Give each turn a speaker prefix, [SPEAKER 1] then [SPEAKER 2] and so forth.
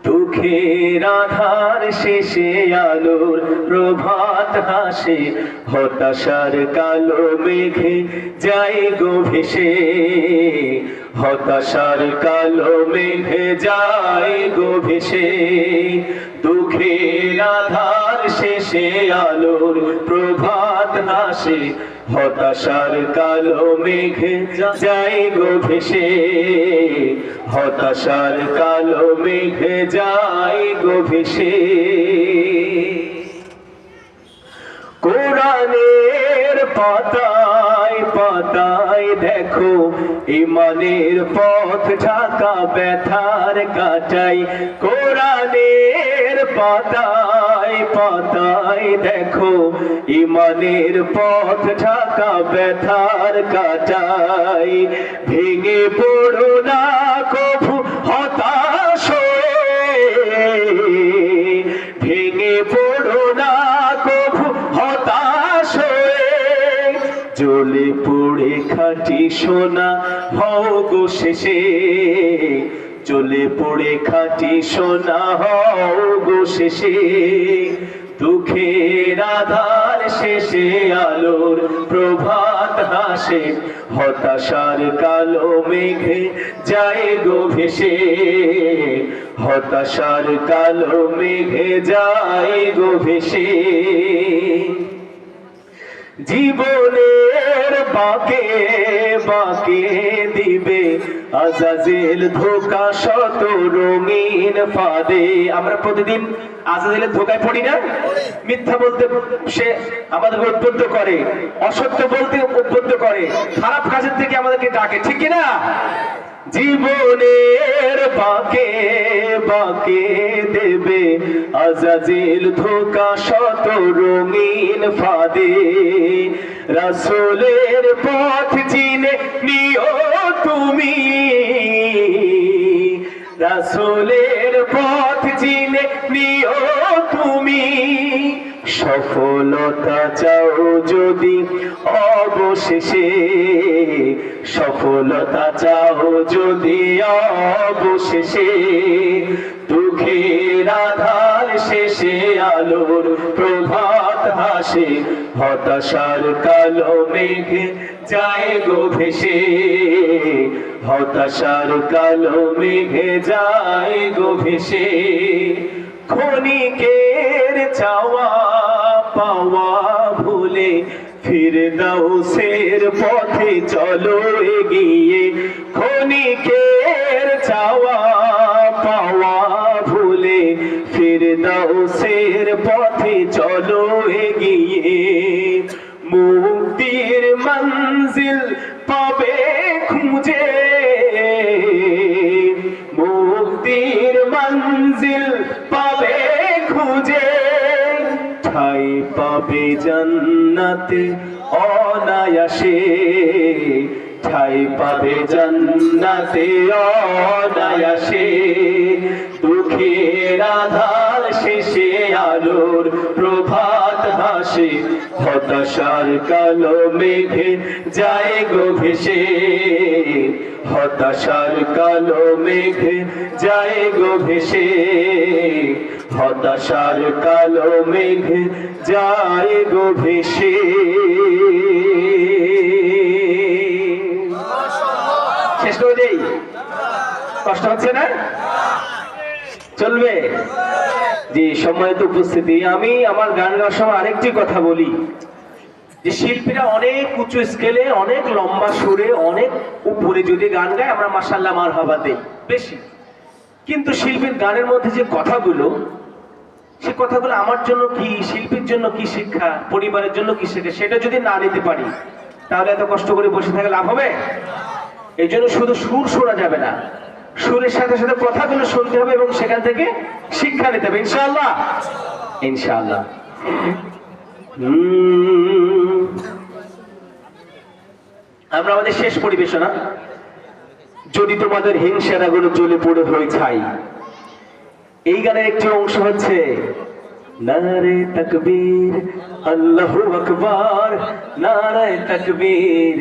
[SPEAKER 1] দুঃখের আধার শেষে আলোর প্রভাত হাসে, হতাশার কালো মেঘে যায় গো ভেসে, হতাশার কালো মেঘে যায় গো ভেসে। দুঃখের আধার শেষে আলোর প্রভাত হাসে, হতাশার কালো মেঘে যায় গো ভেসে, হতাশার কালো মেঘে যায় গো ভেসে। কোরআনের পাতায় পাতায় দেখো ঈমানের পথ ঢাকা ব্যথার কাটাই। কোরআনের পাতায় পাতায় দেখো ঈমানের পথ ঢাকা ব্যথার কাটাই। ভেঙে পড়ো না কভু হতাশ হয়ে, ভেঙে পড়ো না কভু হতাশ হয়ে, জ্বলে পুড়ে খাঁটি সোনা হও গো শেষে, জ্বলে পুড়ে খাঁটি সোনা হও গো শেষে। দুঃখের আধার শেষে আলোর প্রভাত হাসে, হতাশার কালো মেঘে যায় গো ভেসে, হতাশার কালো মেঘে যায় গো ভেসে। জীবনের বাঁকে বাঁকে দিবে আজাজিল ধোঁকা শত রঙিন ফাঁদে। আমরা প্রতিদিন আজাজিলের ধোঁকায় পড়ি না? মিথ্যা বলতে সে আমাদেরকে উদ্বুদ্ধ করে, অসত্য বলতে উদ্বুদ্ধ করে, খারাপ কাজের থেকে আমাদেরকে ডাকে, ঠিক কিনা? জীবনের বাঁকে বাঁকে দেবে আজাজিল ধোঁকা শত রঙিন ফাঁদে। রাসূলের পথ চিনে নিও তুমি, রাসূলের পথ চিনে নিও তুমি। সফলতা চাও যদি অবশেষে, সফলতা চাও যদি অবশেষে, দুঃখের আধার শেষে আলোর প্রভাত হাসে, হতাশার কালো মেঘে যায় গো ভেসে, হতাশার কালো মেঘে যায় গো ভেসে। ক্ষণিকের চাওয়া পাওয়া ভুলে ফিরদাউসের পথে চলো এগিয়ে। ক্ষণিকের চাওয়া পাওয়া ভুলে ফিরদাউসের পথে চলো এগিয়ে। মুক্তির মঞ্জিল পাবে খুঁজে, মুক্তির মঞ্জিল পাবে খুঁজে, ঠাই পাবে জান্নাতে অনায়াসে, ঠাই পাবে জান্নাতে অনায়াসে। দুঃখের আধার শেষে আলোর প্রভাত হাসে, হতাশার কালো মেঘে যায় গো ভেসে, হতাশার কালো মেঘে যায় গো ভেসে, হতাশার কালো মেঘে যায় গো ভেসে। শেষ করে দেই? কষ্ট হচ্ছে না? চলবে? জি, সম্মানিত উপস্থিতি, আমি আমার গান গাওয়ার সময় আরেকটি কথা বলি যে শিল্পীরা অনেক উঁচু স্কেলে, অনেক লম্বা সুরে, অনেক উপরে যদি গান গায় আমরা মাশাআল্লাহ মারহাবা দেই বেশি, কিন্তু শিল্পীর গানের মধ্যে যে কথাগুলো, সে কথাগুলো আমার জন্য কি, শিল্পীর জন্য কি শিক্ষা, পরিবারের জন্য কি শিক্ষা, সেটা যদি না নিতে পারি তাহলে এত কষ্ট করে বসে থাকলে লাভ হবে? এই জন্য শুধু সুর শোনা যাবে না, সুরের সাথে সাথে কথাগুলো শুনতে হবে এবং সেখান থেকে শিক্ষা নিতে হবে, ইনশাআল্লাহ ইনশাআল্লাহ। আমরা আমাদের শেষ পরিবেশনা, যদি তোমাদের হিংসার আগুন জ্বলে পড়ে হয়ে ছাই, এই গানের একটি অংশ হচ্ছে নারে তাকবীর আল্লাহু আকবার, নারে তাকবীর